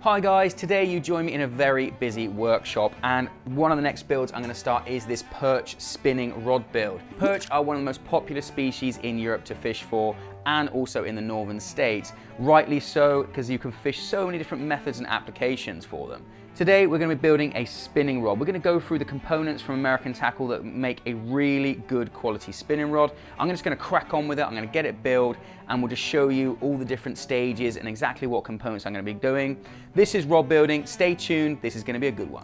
Hi guys, today you join me in a very busy workshop, and one of the next builds I'm going to start is this perch spinning rod build. Perch are one of the most popular species in Europe to fish for, and also in the northern states. Rightly so, because you can fish so many different methods and applications for them. Today we're going to be building a spinning rod. We're going to go through the components from American Tackle that make a really good quality spinning rod. I'm just going to crack on with it, I'm going to get it built, and we'll just show you all the different stages and exactly what components I'm going to be doing. This is Rod Building, stay tuned, this is going to be a good one.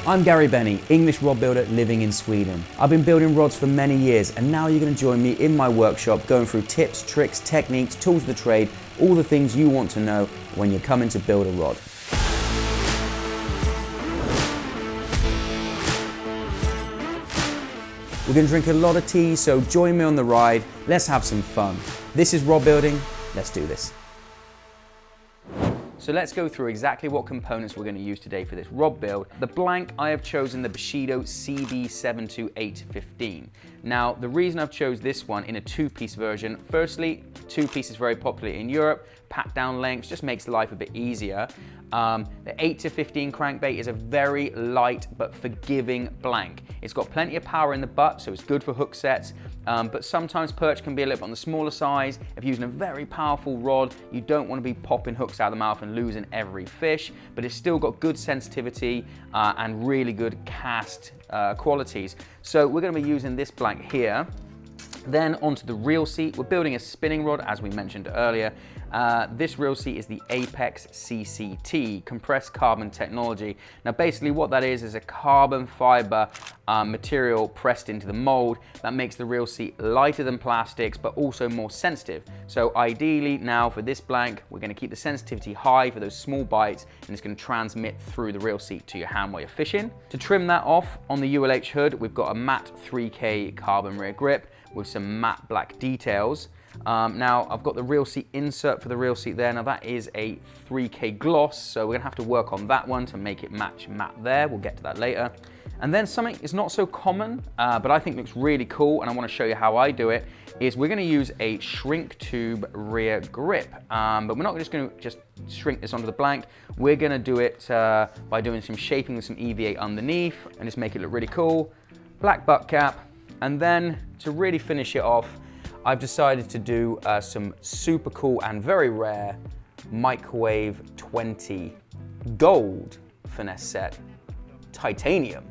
I'm Gary Benny, English rod builder living in Sweden. I've been building rods for many years, and now you're going to join me in my workshop going through tips, tricks, techniques, tools of the trade, all the things you want to know when you're coming to build a rod. We're going to drink a lot of tea, so join me on the ride. Let's have some fun. This is Rod Building. Let's do this. So let's go through exactly what components we're going to use today for this rod build. The blank, I have chosen the Bushido CB72815. Now, the reason I've chose this one in a two-piece version, firstly, two-piece is very popular in Europe. Pat down lengths just makes life a bit easier. The 8 to 15 crankbait is a very light but forgiving blank. It's got plenty of power in the butt, so it's good for hook sets, but sometimes perch can be a little bit on the smaller size. If you're using a very powerful rod, you don't want to be popping hooks out of the mouth and losing every fish, but it's still got good sensitivity and really good cast qualities. So we're going to be using this blank here. Then onto the reel seat. We're building a spinning rod, as we mentioned earlier. This reel seat is the Apex CCT, compressed carbon technology. Now basically what that is a carbon fiber material pressed into the mold that makes the reel seat lighter than plastics, but also more sensitive. So ideally now for this blank, we're going to keep the sensitivity high for those small bites, and it's going to transmit through the reel seat to your hand while you're fishing. To trim that off, on the ULH hood, we've got a matte 3K carbon rear grip with some matte black details. Now I've got the reel seat insert for the reel seat there. Now that is a 3K gloss, so we're gonna have to work on that one to make it match matte there. We'll get to that later. And then something is not so common, but I think looks really cool, and I wanna show you how I do it, is we're gonna use a shrink tube rear grip. But we're not just gonna shrink this onto the blank. We're gonna do it by doing some shaping with some EVA underneath and just make it look really cool. Black butt cap. And then to really finish it off, I've decided to do some super cool and very rare Microwave 20 gold finesse set, titanium.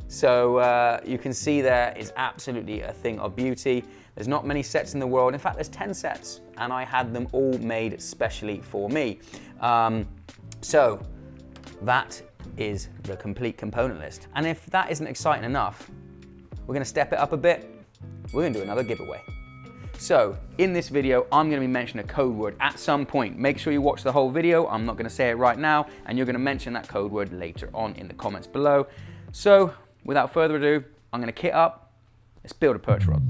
So you can see there is absolutely a thing of beauty. There's not many sets in the world. In fact, there's 10 sets, and I had them all made specially for me. So that is the complete component list. And if that isn't exciting enough, we're gonna step it up a bit. We're gonna do another giveaway. So in this video, I'm gonna be mentioning a code word at some point. Make sure you watch the whole video. I'm not gonna say it right now, and you're gonna mention that code word later on in the comments below. So without further ado, I'm gonna kit up. Let's build a perch rod.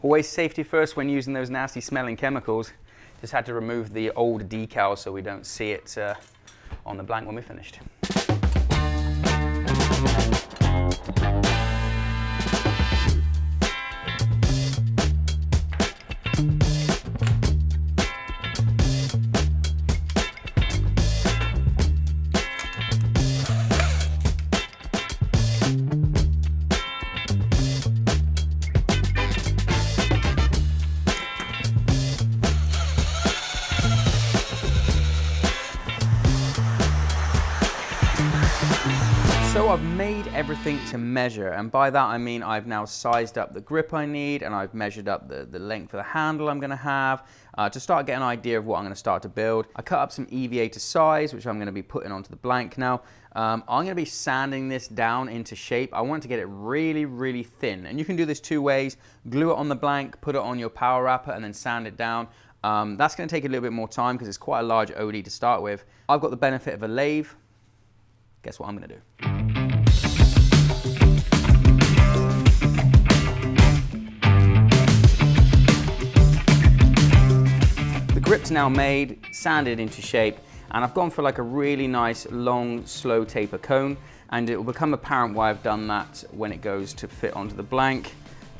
Always safety first when using those nasty smelling chemicals. Just had to remove the old decal so we don't see it on the blank when we're finished. So I've made everything to measure, and by that I mean I've now sized up the grip I need, and I've measured up the length of the handle I'm going to have to start getting an idea of what I'm going to start to build. I cut up some EVA to size, which I'm going to be putting onto the blank now. I'm going to be sanding this down into shape. I want to get it really, really thin, and you can do this two ways. Glue it on the blank, put it on your power wrapper, and then sand it down. That's going to take a little bit more time because it's quite a large OD to start with. I've got the benefit of a lathe, guess what I'm gonna do? The grip's now made, sanded into shape, and I've gone for like a really nice, long, slow taper cone, and it will become apparent why I've done that when it goes to fit onto the blank.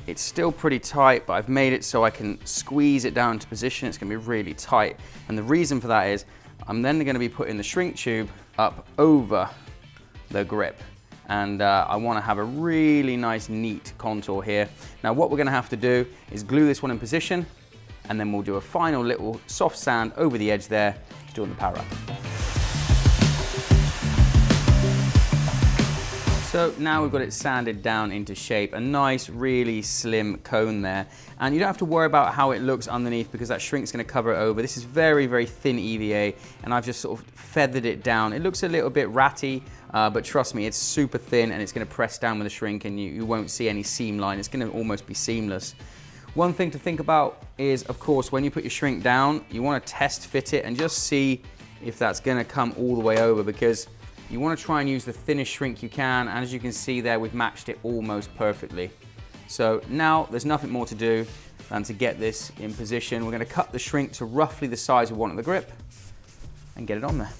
It's still pretty tight, but I've made it so I can squeeze it down into position. It's gonna be really tight. And the reason for that is I'm then gonna be putting the shrink tube up over the grip. And I wanna have a really nice, neat contour here. Now what we're gonna have to do is glue this one in position, and then we'll do a final little soft sand over the edge there, doing the power up. So now we've got it sanded down into shape, a nice, really slim cone there. And you don't have to worry about how it looks underneath because that shrink's gonna cover it over. This is very, very thin EVA, and I've just sort of feathered it down. It looks a little bit ratty, but trust me, it's super thin and it's gonna press down with the shrink, and you won't see any seam line. It's gonna almost be seamless. One thing to think about is, of course, when you put your shrink down, you wanna test fit it and just see if that's gonna come all the way over, because you want to try and use the thinnest shrink you can, and as you can see there, we've matched it almost perfectly. So now there's nothing more to do than to get this in position. We're going to cut the shrink to roughly the size we want of the grip and get it on there.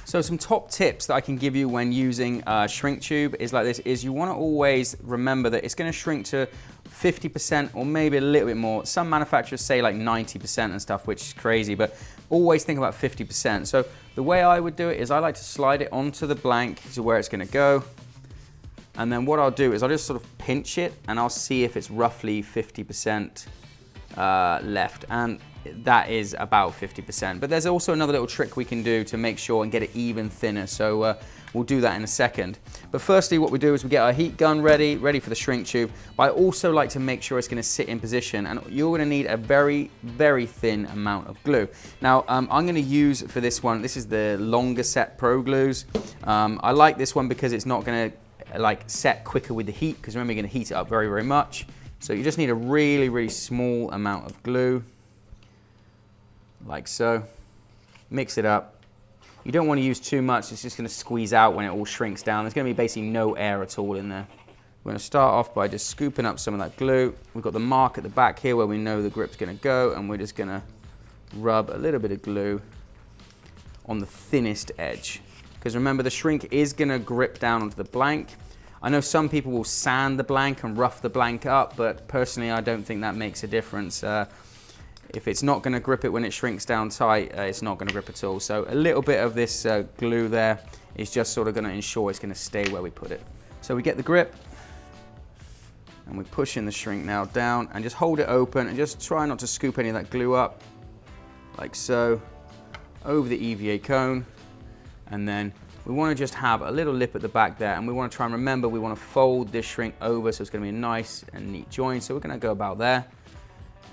So some top tips that I can give you when using a shrink tube is like this, is you want to always remember that it's going to shrink to 50% or maybe a little bit more. Some manufacturers say like 90% and stuff, which is crazy, but always think about 50%. So the way I would do it is I like to slide it onto the blank to where it's going to go. And then what I'll do is I'll just sort of pinch it and I'll see if it's roughly 50% left. And that is about 50%. But there's also another little trick we can do to make sure and get it even thinner. So we'll do that in a second. But firstly, what we do is we get our heat gun ready for the shrink tube. But I also like to make sure it's going to sit in position, and you're going to need a very, very thin amount of glue. Now, I'm going to use for this one, this is the longer set Pro Glues. I like this one because it's not going to like set quicker with the heat, because remember, you're going to heat it up very, very much. So you just need a really, really small amount of glue, like so. Mix it up. You don't want to use too much, it's just going to squeeze out when it all shrinks down. There's going to be basically no air at all in there. We're going to start off by just scooping up some of that glue. We've got the mark at the back here where we know the grip's going to go, and we're just going to rub a little bit of glue on the thinnest edge. Because remember, the shrink is going to grip down onto the blank. I know some people will sand the blank and rough the blank up, but personally I don't think that makes a difference. If it's not going to grip it when it shrinks down tight, it's not going to grip at all. So a little bit of this glue there is just sort of going to ensure it's going to stay where we put it. So we get the grip and we push in the shrink now down and just hold it open and just try not to scoop any of that glue up, like so, over the EVA cone. And then we want to just have a little lip at the back there, and we want to try and remember we want to fold this shrink over so it's going to be a nice and neat join. So we're going to go about there.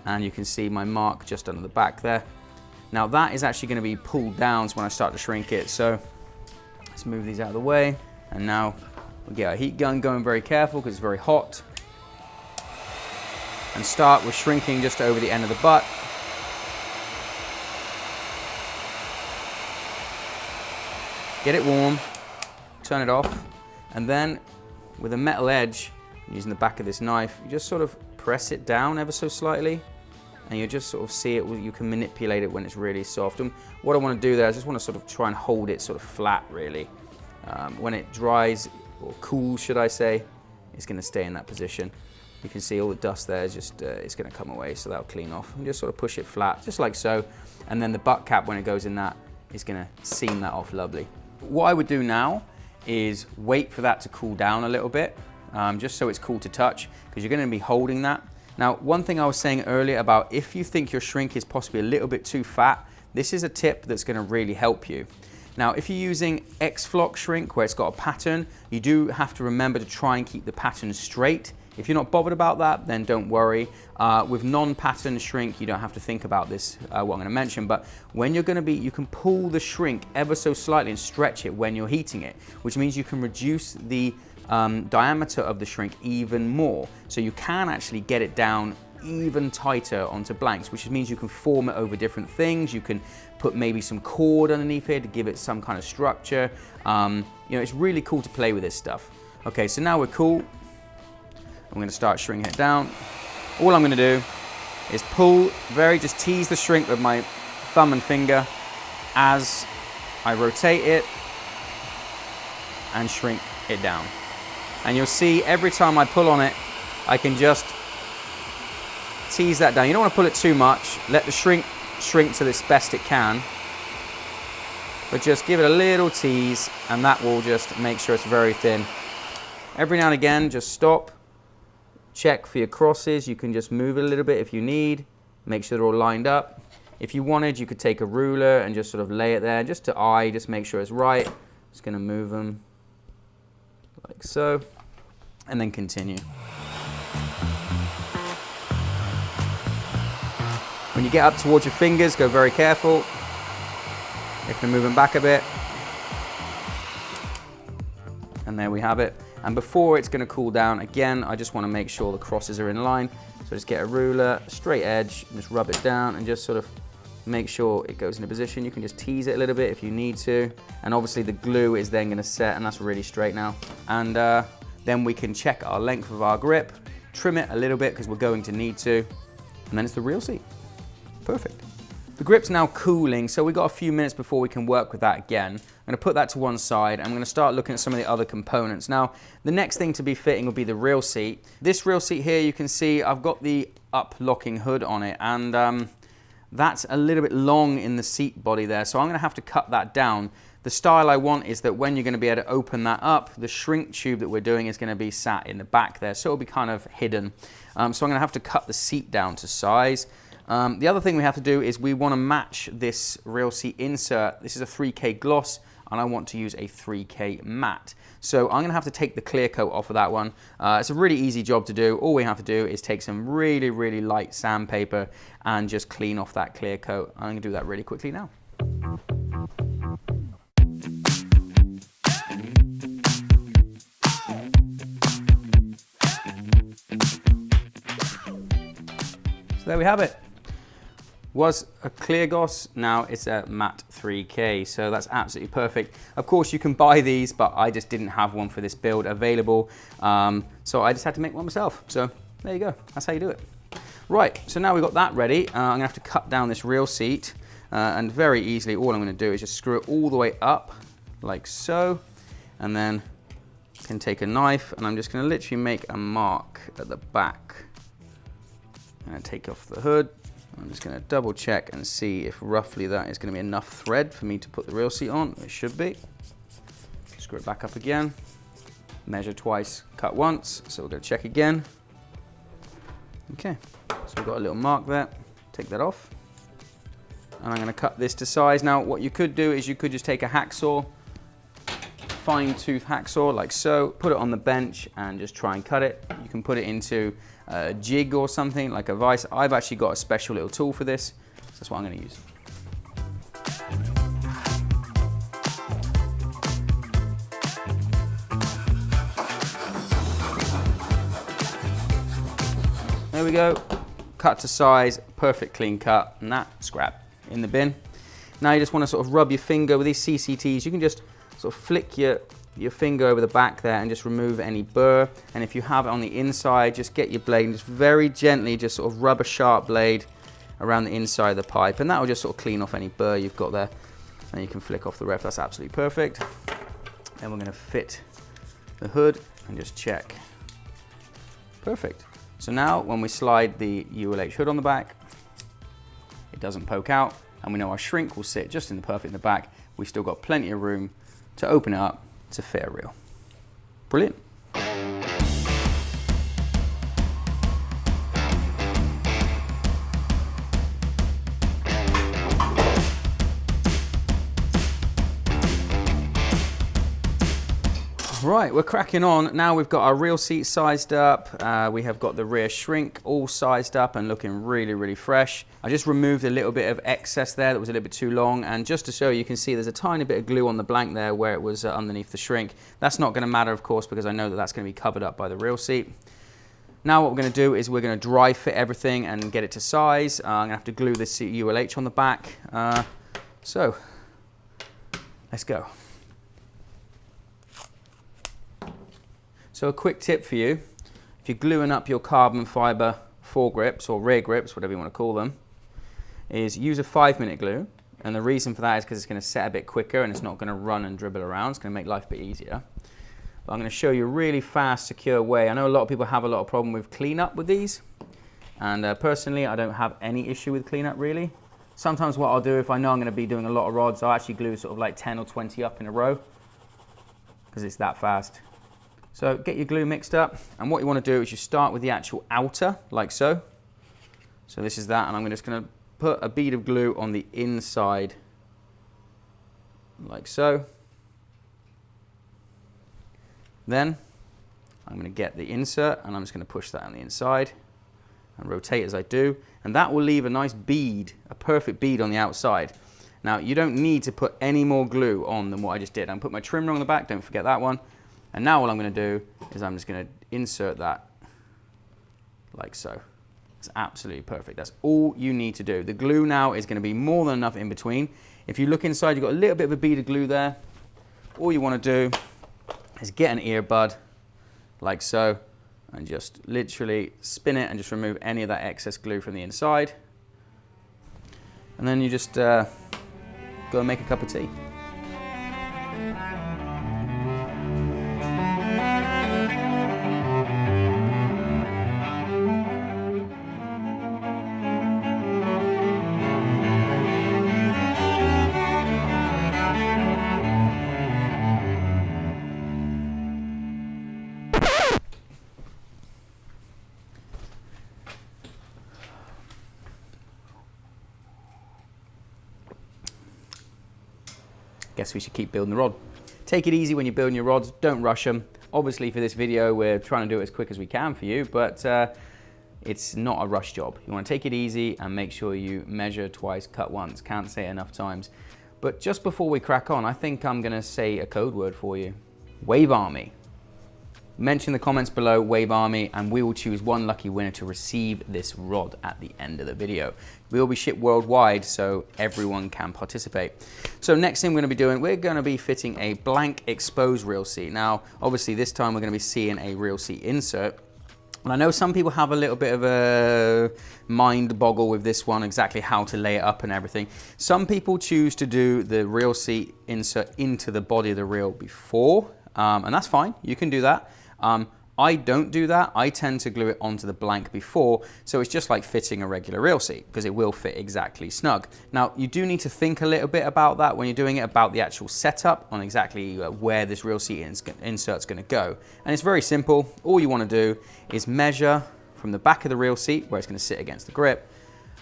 And you can see my mark just under the back there. Now that is actually going to be pulled down when I start to shrink it. So let's move these out of the way. And now we'll get our heat gun going, very careful because it's very hot. And start with shrinking just over the end of the butt. Get it warm, turn it off, and then with a metal edge, using the back of this knife, you just sort of press it down ever so slightly, and you just sort of see it, you can manipulate it when it's really soft. And what I want to do there, I just want to sort of try and hold it sort of flat really. When it dries, or cools should I say, it's going to stay in that position. You can see all the dust there is just, it's going to come away, so that'll clean off. And just sort of push it flat, just like so. And then the butt cap, when it goes in that, is going to seam that off lovely. What I would do now is wait for that to cool down a little bit, just so it's cool to touch, because you're going to be holding that. Now, one thing I was saying earlier about if you think your shrink is possibly a little bit too fat, this is a tip that's going to really help you. Now, if you're using X-Flock shrink where it's got a pattern, you do have to remember to try and keep the pattern straight. If you're not bothered about that, then don't worry. With non-pattern shrink, you don't have to think about this, what I'm going to mention, but when you're going to be, you can pull the shrink ever so slightly and stretch it when you're heating it, which means you can reduce the diameter of the shrink even more. So you can actually get it down even tighter onto blanks, which means you can form it over different things. You can put maybe some cord underneath here to give it some kind of structure. You know, it's really cool to play with this stuff. Okay, so now we're cool. I'm gonna start shrinking it down. All I'm gonna do is pull, just tease the shrink with my thumb and finger as I rotate it and shrink it down. And you'll see every time I pull on it, I can just tease that down. You don't want to pull it too much. Let the shrink to this best it can. But just give it a little tease and that will just make sure it's very thin. Every now and again, just stop. Check for your crosses. You can just move it a little bit if you need. Make sure they're all lined up. If you wanted, you could take a ruler and just sort of lay it there just to eye, just make sure it's right. Just going to move them like so, and then continue. When you get up towards your fingers, go very careful. You can move them back a bit. And there we have it. And before it's going to cool down, again, I just want to make sure the crosses are in line. So just get a ruler, straight edge, and just rub it down and just sort of make sure it goes into position. You can just tease it a little bit if you need to. And obviously the glue is then going to set, and that's really straight now. And then we can check our length of our grip, trim it a little bit because we're going to need to. And then it's the real seat. Perfect. The grip's now cooling, so we've got a few minutes before we can work with that again. I'm going to put that to one side and I'm going to start looking at some of the other components. Now, the next thing to be fitting will be the real seat. This real seat here, you can see I've got the up locking hood on it, and that's a little bit long in the seat body there, so I'm going to have to cut that down. The style I want is that when you're going to be able to open that up, the shrink tube that we're doing is going to be sat in the back there, so it'll be kind of hidden. So I'm going to have to cut the seat down to size. The other thing we have to do is we want to match this real seat insert. This is a 3K gloss and I want to use a 3K matte. So I'm going to have to take the clear coat off of that one. It's a really easy job to do. All we have to do is take some really, really light sandpaper and just clean off that clear coat. I'm going to do that really quickly now. So there we have it. Was a clear gloss, now it's a matte 3K, so that's absolutely perfect. Of course you can buy these, but I just didn't have one for this build available, so I just had to make one myself. So there you go, that's how you do it. Right, so now we've got that ready, I'm gonna have to cut down this real seat, and very easily all I'm gonna do is just screw it all the way up, like so, and then I can take a knife and I'm just gonna literally make a mark at the back. I'm gonna take off the hood. I'm just going to double check and see if roughly that is going to be enough thread for me to put the real seat on. It should be. Screw it back up again. Measure twice, cut once. So we're going to check again. Okay, so we've got a little mark there. Take that off. And I'm going to cut this to size. Now what you could do is you could just take a hacksaw, fine tooth hacksaw like so, put it on the bench and just try and cut it. You can put it into a jig or something like a vise. I've actually got a special little tool for this, so that's what I'm going to use. There we go, cut to size, perfect clean cut, and that scrap in the bin. Now you just want to sort of rub your finger with these CCTs. You can just sort of flick your finger over the back there and just remove any burr. And if you have it on the inside, just get your blade and just very gently just sort of rub a sharp blade around the inside of the pipe, and that will just sort of clean off any burr you've got there. And you can flick off the ref, that's absolutely perfect. Then we're going to fit the hood and just check. Perfect. So now when we slide the ULH hood on the back, it doesn't poke out, and we know our shrink will sit just in the perfect in the back. We've still got plenty of room to open it up to fit a reel. Brilliant. Right, we're cracking on. Now we've got our real seat sized up. We have got the rear shrink all sized up and looking really, really fresh. I just removed a little bit of excess there that was a little bit too long. And just to show you can see there's a tiny bit of glue on the blank there where it was underneath the shrink. That's not going to matter, of course, because I know that that's going to be covered up by the real seat. Now what we're going to do is we're going to dry fit everything and get it to size. I'm going to have to glue this ULH on the back. So let's go. So a quick tip for you, if you're gluing up your carbon fiber foregrips or rear grips, whatever you want to call them, is use a 5-minute glue. And the reason for that is because it's going to set a bit quicker and it's not going to run and dribble around. It's going to make life a bit easier. But I'm going to show you a really fast, secure way. I know a lot of people have a lot of problem with cleanup with these. And personally, I don't have any issue with cleanup really. Sometimes what I'll do, if I know I'm going to be doing a lot of rods, I'll actually glue sort of like 10 or 20 up in a row because it's that fast. So get your glue mixed up, and what you want to do is you start with the actual outer, like so. So this is that, and I'm just going to put a bead of glue on the inside, like so. Then I'm going to get the insert, and I'm just going to push that on the inside and rotate as I do, and that will leave a nice bead, a perfect bead on the outside. Now you don't need to put any more glue on than what I just did. I'm going to put my trim ring on the back, don't forget that one. And now what I'm going to do is I'm just going to insert that like so. It's absolutely perfect. That's all you need to do. The glue now is going to be more than enough in between. If you look inside, you've got a little bit of a bead of glue there. All you want to do is get an earbud like so and just literally spin it and just remove any of that excess glue from the inside. And then you just go and make a cup of tea. Guess we should keep building the rod. Take it easy when you're building your rods, don't rush them. Obviously for this video we're trying to do it as quick as we can for you, but it's not a rush job. You want to take it easy and make sure you measure twice, cut once. Can't say it enough times. But just before we crack on, I think I'm going to say a code word for you. Wave Army. Mention in the comments below Wave Army and we will choose one lucky winner to receive this rod at the end of the video. We will be shipped worldwide so everyone can participate. So next thing we're going to be doing, we're going to be fitting a blank exposed reel seat. Now obviously this time we're going to be seeing a reel seat insert. And I know some people have a little bit of a mind boggle with this one, exactly how to lay it up and everything. Some people choose to do the reel seat insert into the body of the reel before, and that's fine, you can do that. I don't do that. I tend to glue it onto the blank before, so it's just like fitting a regular reel seat because it will fit exactly snug. Now you do need to think a little bit about that when you're doing it, about the actual setup on exactly where this reel seat insert's going to go. And it's very simple. All you want to do is measure from the back of the reel seat where it's going to sit against the grip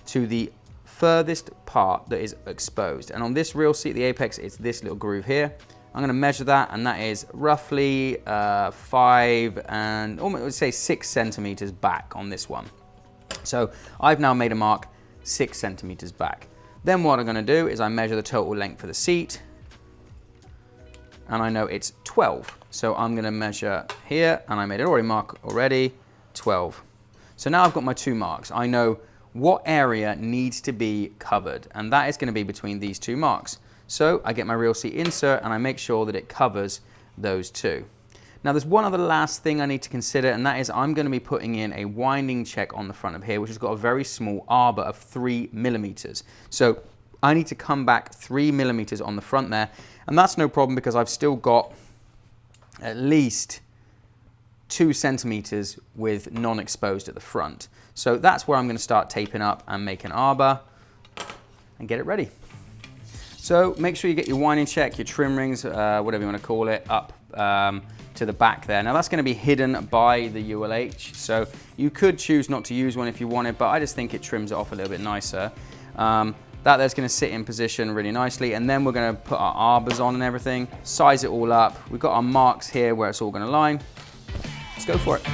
to the furthest part that is exposed. And on this reel seat, the apex, it's this little groove here. I'm going to measure that, and that is roughly 5 and almost, let's say 6 centimeters back on this one. So I've now made a mark 6 centimeters back. Then what I'm going to do is I measure the total length for the seat, and I know it's 12. So I'm going to measure here, and I made an mark already, 12. So now I've got my 2 marks. I know what area needs to be covered, and that is going to be between these 2 marks. So I get my reel seat insert and I make sure that it covers those 2. Now there's one other last thing I need to consider, and that is I'm going to be putting in a winding check on the front of here, which has got a very small arbor of 3 millimeters. So I need to come back 3 millimeters on the front there, and that's no problem because I've still got at least 2 centimeters with non-exposed at the front. So that's where I'm going to start taping up and make an arbor and get it ready. So make sure you get your winding check, your trim rings, whatever you want to call it, up to the back there. Now that's going to be hidden by the ULH, so you could choose not to use one if you wanted, but I just think it trims it off a little bit nicer. That there's going to sit in position really nicely, and then we're going to put our arbors on and everything, size it all up. We've got our marks here where it's all going to line. Let's go for it.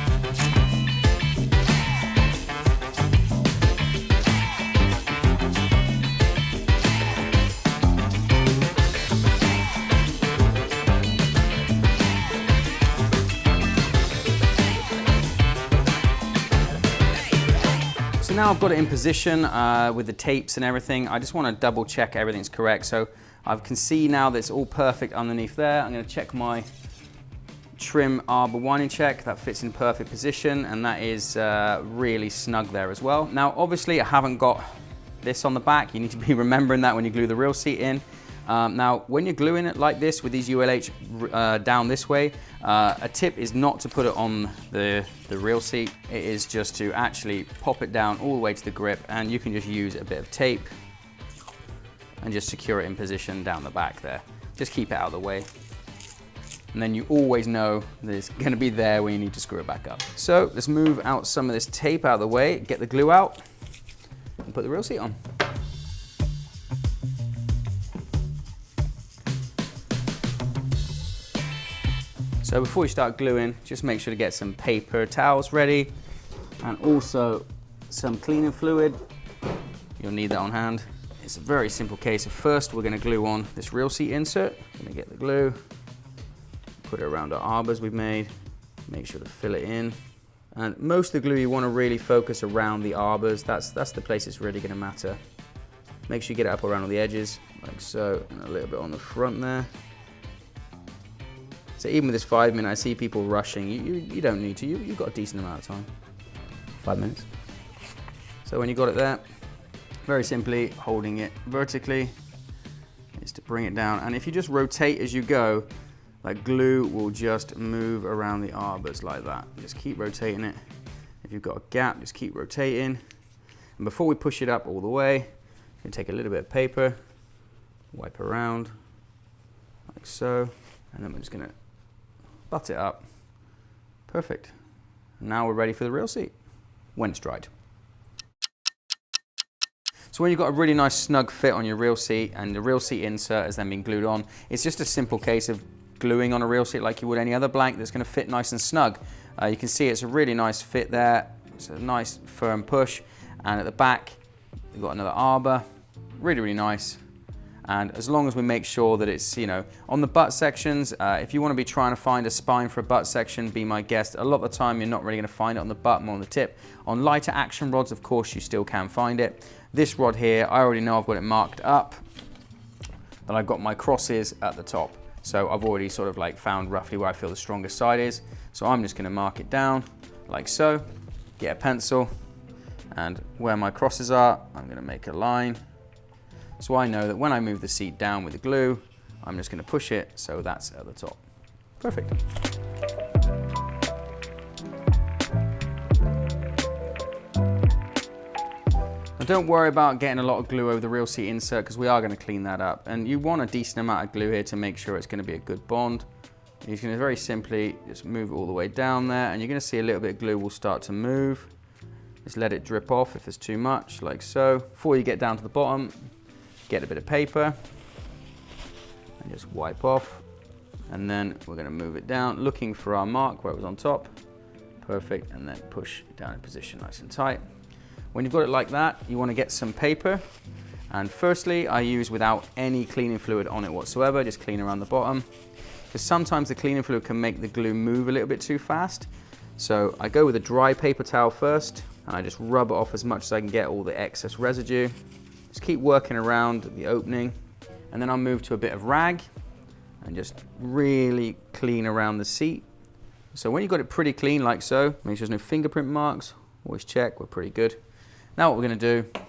So now I've got it in position with the tapes and everything. I just want to double check everything's correct. So I can see now that it's all perfect underneath there. I'm going to check my trim arbor winding check. That fits in perfect position, and that is really snug there as well. Now obviously I haven't got this on the back. You need to be remembering that when you glue the real seat in. Now when you're gluing it like this with these ULH down this way, a tip is not to put it on the real seat. It is just to actually pop it down all the way to the grip, and you can just use a bit of tape and just secure it in position down the back there. Just keep it out of the way. And then you always know that it's going to be there when you need to screw it back up. So let's move out some of this tape out of the way, get the glue out, and put the real seat on. So before you start gluing, just make sure to get some paper towels ready, and also some cleaning fluid. You'll need that on hand. It's a very simple case of first we're going to glue on this real seat insert. I'm going to get the glue, put it around our arbors we've made, make sure to fill it in. And most of the glue you want to really focus around the arbors. That's the place it's really going to matter. Make sure you get it up around all the edges, like so, and a little bit on the front there. So even with this 5 minute, I see people rushing. You don't need to, you've got a decent amount of time. 5 minutes. So when you got it there, very simply holding it vertically is to bring it down. And if you just rotate as you go, like glue will just move around the arbors like that. Just keep rotating it. If you've got a gap, just keep rotating. And before we push it up all the way, you can take a little bit of paper, wipe around like so, and then we're just gonna butt it up. Perfect. Now we're ready for the real seat when it's dried. So when you've got a really nice snug fit on your real seat and the real seat insert has then been glued on, it's just a simple case of gluing on a real seat like you would any other blank that's going to fit nice and snug. You can see it's a really nice fit there. It's a nice firm push, and at the back we've got another arbor. Really, really nice. And as long as we make sure that it's, you know, on the butt sections, if you want to be trying to find a spine for a butt section, be my guest. A lot of the time you're not really going to find it on the butt, more on the tip. On lighter action rods, of course, you still can find it. This rod here, I already know I've got it marked up, but I've got my crosses at the top. So I've already sort of like found roughly where I feel the strongest side is. So I'm just going to mark it down like so, get a pencil, and where my crosses are, I'm going to make a line. So I know that when I move the seat down with the glue, I'm just going to push it so that's at the top. Perfect. Now don't worry about getting a lot of glue over the real seat insert, because we are going to clean that up. And you want a decent amount of glue here to make sure it's going to be a good bond. You're going to very simply just move it all the way down there, and you're going to see a little bit of glue will start to move. Just let it drip off if there's too much, like so. Before you get down to the bottom, get a bit of paper and just wipe off, and then we're going to move it down looking for our mark where it was on top. Perfect. And then push down in position nice and tight. When you've got it like that, you want to get some paper, and firstly I use without any cleaning fluid on it whatsoever, just clean around the bottom, because sometimes the cleaning fluid can make the glue move a little bit too fast. So I go with a dry paper towel first, and I just rub it off as much as I can get all the excess residue. Just keep working around the opening, and then I'll move to a bit of rag and just really clean around the seat. So when you've got it pretty clean like so, make sure there's no fingerprint marks, always check, we're pretty good. Now what we're going to do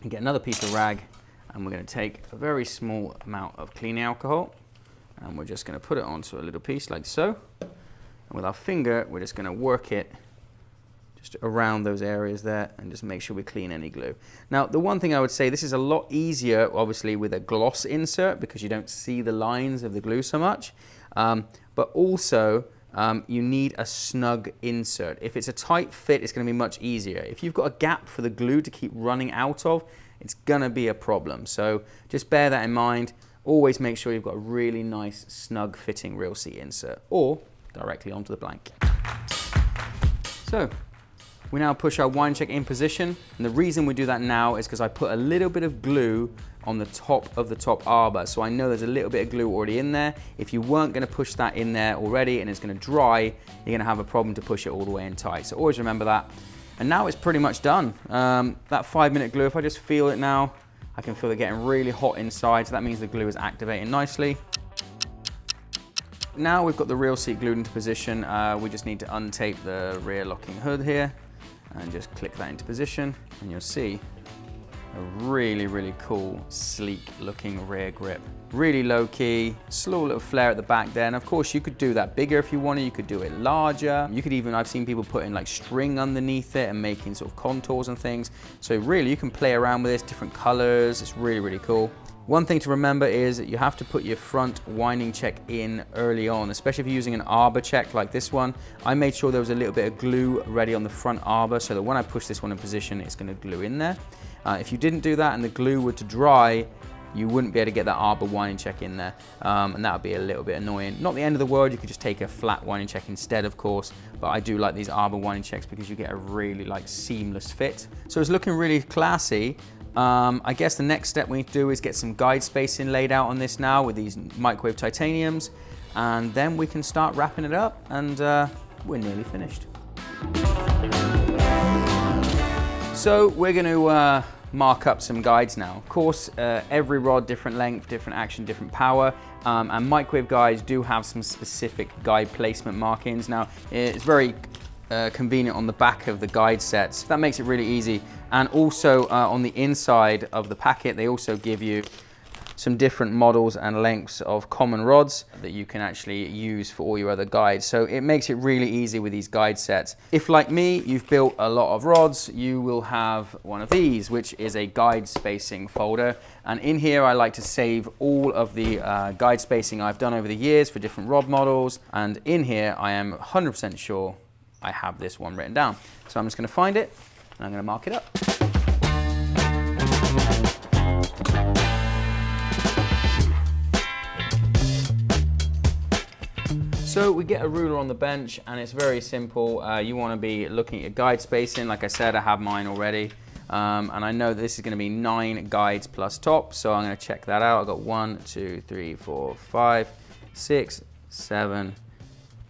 is get another piece of rag, and we're going to take a very small amount of cleaning alcohol, and we're just going to put it onto a little piece like so. And with our finger, we're just going to work it just around those areas there and just make sure we clean any glue. Now, the one thing I would say, this is a lot easier, obviously, with a gloss insert because you don't see the lines of the glue so much. But also, you need a snug insert. If it's a tight fit, it's going to be much easier. If you've got a gap for the glue to keep running out of, it's going to be a problem. So just bear that in mind. Always make sure you've got a really nice, snug fitting real seat insert, or directly onto the blank. So we now push our wind check in position, and the reason we do that now is because I put a little bit of glue on the top of the top arbor, so I know there's a little bit of glue already in there. If you weren't going to push that in there already and it's going to dry, you're going to have a problem to push it all the way in tight. So always remember that. And now it's pretty much done. That 5-minute glue, if I just feel it now, I can feel it getting really hot inside, so that means the glue is activating nicely. Now we've got the real seat glued into position, we just need to untape the rear locking hood here and just click that into position, and you'll see a really cool, sleek looking rear grip. Really low key, slow little flare at the back there. And of course you could do that bigger if you wanted, you could do it larger. You could even, I've seen people putting like string underneath it and making sort of contours and things. So really you can play around with this, different colors. It's really cool. One thing to remember is that you have to put your front winding check in early on, especially if you're using an arbor check like this one. I made sure there was a little bit of glue ready on the front arbor so that when I push this one in position, it's going to glue in there. If you didn't do that and the glue were to dry, you wouldn't be able to get that arbor winding check in there, and that would be a little bit annoying. Not the end of the world, you could just take a flat winding check instead, of course, but I do like these arbor winding checks because you get a really like seamless fit. So it's looking really classy. I guess the next step we need to do is get some guide spacing laid out on this now with these microwave titaniums, and then we can start wrapping it up, and we're nearly finished. So we're going to mark up some guides now. Of course, every rod, different length, different action, different power, and microwave guides do have some specific guide placement markings. Now, it's very convenient on the back of the guide sets. That makes it really easy. And also on the inside of the packet, they also give you some different models and lengths of common rods that you can actually use for all your other guides. So it makes it really easy with these guide sets. If, like me, you've built a lot of rods, you will have one of these, which is a guide spacing folder. And in here, I like to save all of the guide spacing I've done over the years for different rod models. And in here, I am 100% sure I have this one written down. So I'm just gonna find it, and I'm gonna mark it up. So we get a ruler on the bench, and it's very simple. You want to be looking at your guide spacing. Like I said, I have mine already. And I know that this is going to be 9 guides plus top. So I'm going to check that out. I've got 1, 2, 3, 4, 5, 6, 7,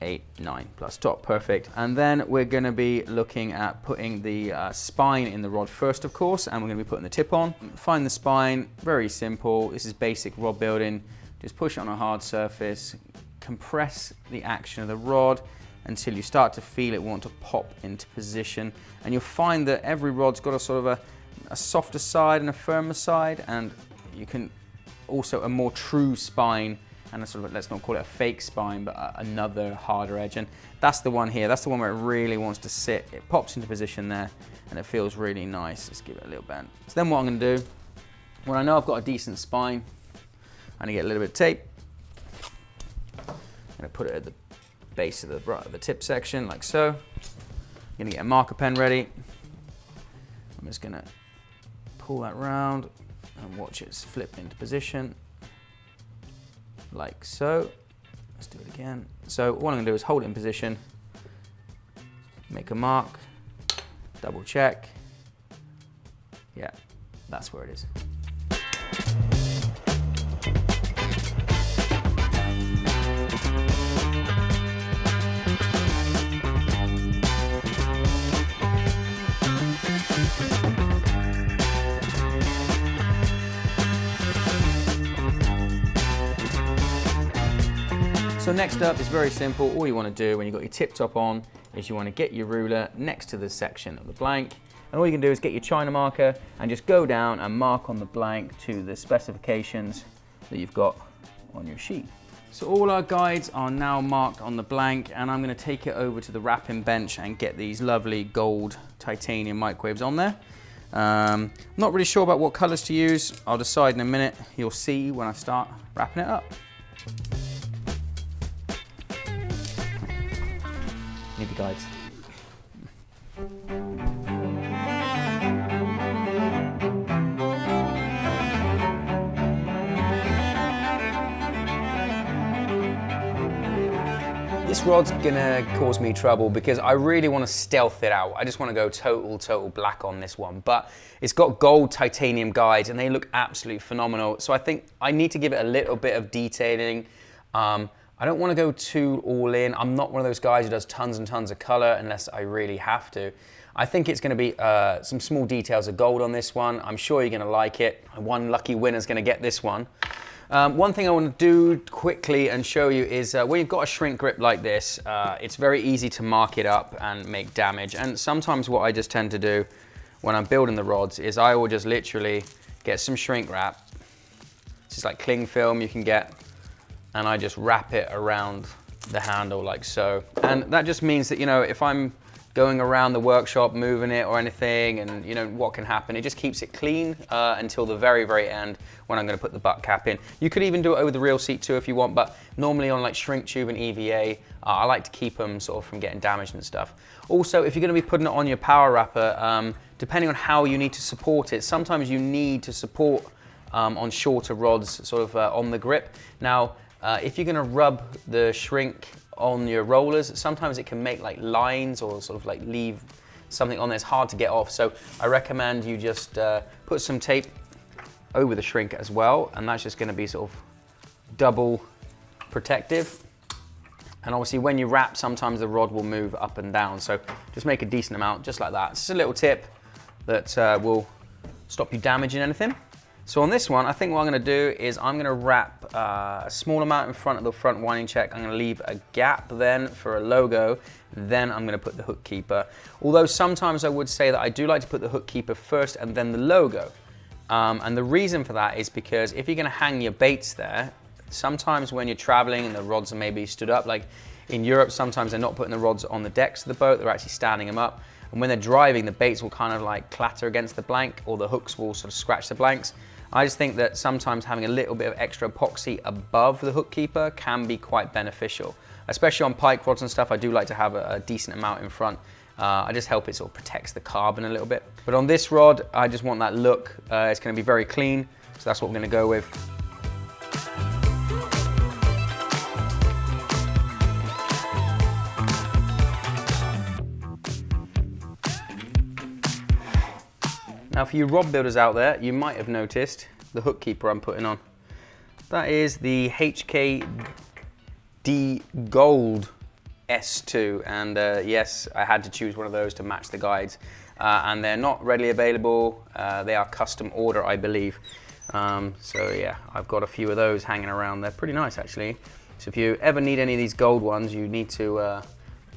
8, 9 plus top. Perfect. And then we're going to be looking at putting the spine in the rod first, of course. And we're going to be putting the tip on. Find the spine. Very simple. This is basic rod building. Just push it on a hard surface. Compress the action of the rod until you start to feel it want to pop into position, and you'll find that every rod's got a sort of a softer side and a firmer side, and you can also a more true spine and a sort of, let's not call it a fake spine, but another harder edge. And that's the one here. That's the one where it really wants to sit. It pops into position there and it feels really nice. Let's give it a little bend. So then what I'm going to do, when I know I've got a decent spine, I'm going to get a little bit of tape. I'm going to put it at the base of the tip section, like so. I'm going to get a marker pen ready. I'm just going to pull that round and watch it flip into position, like so. Let's do it again. So what I'm going to do is hold it in position, make a mark, double check. Yeah, that's where it is. So next up is very simple. All you want to do when you've got your tip top on is you want to get your ruler next to the section of the blank, and all you can do is get your China marker and just go down and mark on the blank to the specifications that you've got on your sheet. So all our guides are now marked on the blank, and I'm going to take it over to the wrapping bench and get these lovely gold titanium microwaves on there. Not really sure about what colors to use. I'll decide in a minute. You'll see when I start wrapping it up. Need the guides. This rod's gonna cause me trouble because I really want to stealth it out. I just want to go total black on this one, but it's got gold titanium guides and they look absolutely phenomenal. So I think I need to give it a little bit of detailing. I don't want to go too all in. I'm not one of those guys who does tons and tons of color unless I really have to. I think it's going to be some small details of gold on this one. I'm sure you're going to like it. One lucky winner is going to get this one. One thing I want to do quickly and show you is when you've got a shrink grip like this, it's very easy to mark it up and make damage. And sometimes what I just tend to do when I'm building the rods is I will just literally get some shrink wrap. It's just like cling film you can get, and I just wrap it around the handle like so. And that just means that, you know, if I'm going around the workshop moving it or anything, and you know what can happen, it just keeps it clean until the very end when I'm going to put the butt cap in. You could even do it over the real seat too if you want, but normally on like shrink tube and EVA, I like to keep them sort of from getting damaged and stuff. Also, if you're going to be putting it on your power wrapper, depending on how you need to support it, sometimes you need to support on shorter rods sort of on the grip. Now if you're going to rub the shrink on your rollers, sometimes it can make like lines or sort of like leave something on there. It's hard to get off, so I recommend you just put some tape over the shrink as well, and that's just going to be sort of double protective. And obviously when you wrap, sometimes the rod will move up and down, so just make a decent amount just like that. It's just a little tip that will stop you damaging anything. So on this one, I think what I'm going to do is I'm going to wrap a small amount in front of the front winding check. I'm going to leave a gap then for a logo. Then I'm going to put the hook keeper. Although sometimes I would say that I do like to put the hook keeper first and then the logo. And the reason for that is because if you're going to hang your baits there, sometimes when you're traveling and the rods are maybe stood up, like in Europe, sometimes they're not putting the rods on the decks of the boat, they're actually standing them up. And when they're driving, the baits will kind of like clatter against the blank, or the hooks will sort of scratch the blanks. I just think that sometimes having a little bit of extra epoxy above the hook keeper can be quite beneficial. Especially on pike rods and stuff, I do like to have a decent amount in front. I just help it sort of protects the carbon a little bit. But on this rod, I just want that look. It's going to be very clean, so that's what we're going to go with. Now for you rod builders out there, you might have noticed the hook keeper I'm putting on. That is the HKD Gold S2, and yes, I had to choose one of those to match the guides. And they're not readily available, they are custom order, I believe. So yeah, I've got a few of those hanging around. They're pretty nice actually. So if you ever need any of these gold ones, you need to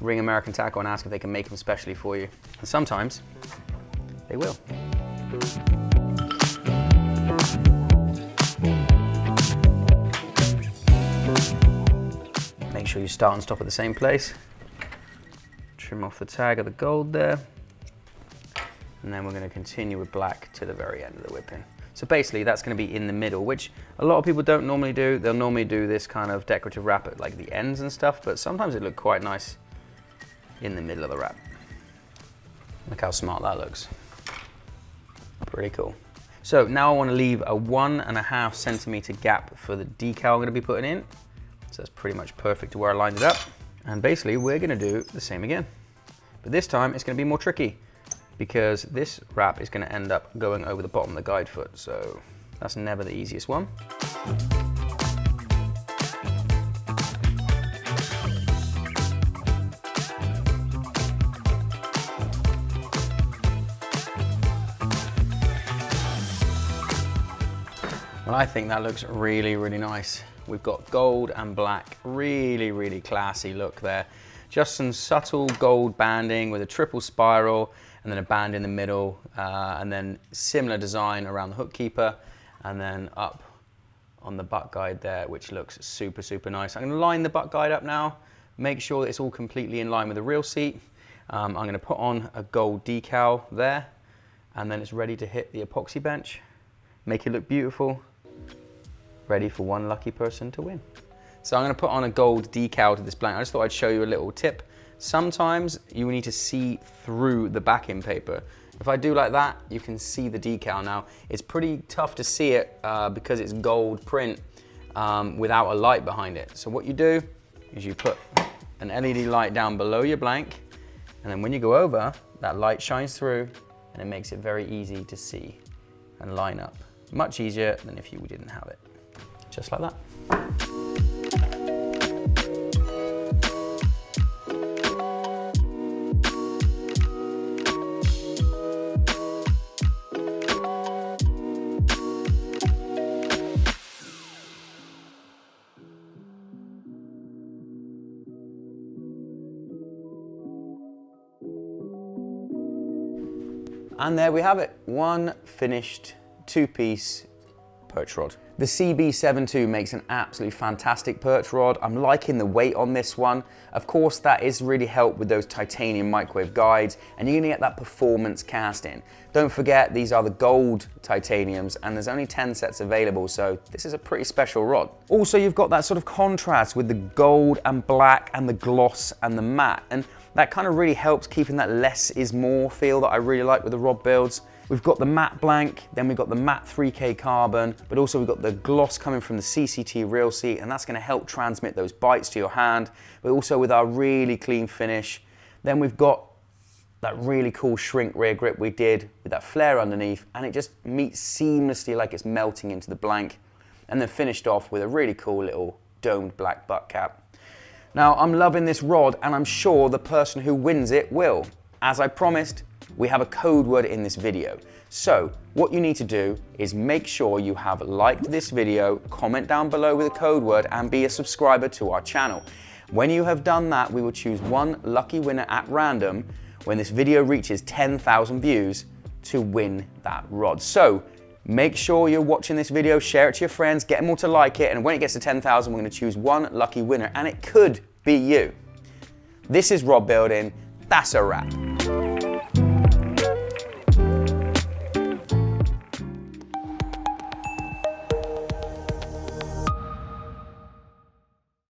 ring American Tackle and ask if they can make them specially for you. And sometimes they will. Make sure you start and stop at the same place. Trim off the tag of the gold there. And then we're going to continue with black to the very end of the whipping. So basically that's going to be in the middle, which a lot of people don't normally do. They'll normally do this kind of decorative wrap at like the ends and stuff, but sometimes it looks quite nice in the middle of the wrap. Look how smart that looks. Pretty cool. So now I want to leave a 1.5 centimeter gap for the decal I'm going to be putting in. So that's pretty much perfect to where I lined it up. And basically we're going to do the same again. But this time it's going to be more tricky because this wrap is going to end up going over the bottom of the guide foot. So that's never the easiest one. Well, I think that looks really, really nice. We've got gold and black, really, really classy look there. Just some subtle gold banding with a triple spiral and then a band in the middle, and then similar design around the hook keeper and then up on the butt guide there, which looks super, super nice. I'm going to line the butt guide up now, make sure that it's all completely in line with the real seat. I'm going to put on a gold decal there, and then it's ready to hit the epoxy bench, make it look beautiful, ready for one lucky person to win. So I'm going to put on a gold decal to this blank. I just thought I'd show you a little tip. Sometimes you need to see through the backing paper. If I do like that, you can see the decal. Now, it's pretty tough to see it because it's gold print without a light behind it. So what you do is you put an LED light down below your blank, and then when you go over, that light shines through and it makes it very easy to see and line up. Much easier than if you didn't have it. Just like that. And there we have it, one finished two-piece perch rod. The CB72 makes an absolutely fantastic perch rod. I'm liking the weight on this one. Of course, that is really helped with those titanium microwave guides, and you're gonna get that performance casting. Don't forget, these are the gold titaniums, and there's only 10 sets available, so this is a pretty special rod. Also, you've got that sort of contrast with the gold and black and the gloss and the matte, and that kind of really helps keeping that less is more feel that I really like with the rod builds. We've got the matte blank, then we've got the matte 3K carbon, but also we've got the gloss coming from the CCT Real Seat, and that's gonna help transmit those bites to your hand, but also with our really clean finish. Then we've got that really cool shrink rear grip we did with that flare underneath, and it just meets seamlessly like it's melting into the blank, and then finished off with a really cool little domed black butt cap. Now, I'm loving this rod, and I'm sure the person who wins it will. As I promised, we have a code word in this video. So what you need to do is make sure you have liked this video, comment down below with a code word, and be a subscriber to our channel. When you have done that, we will choose one lucky winner at random when this video reaches 10,000 views to win that rod. So make sure you're watching this video, share it to your friends, get them all to like it, and when it gets to 10,000, we're gonna choose one lucky winner, and it could be you. This is RodBuilding. That's a wrap.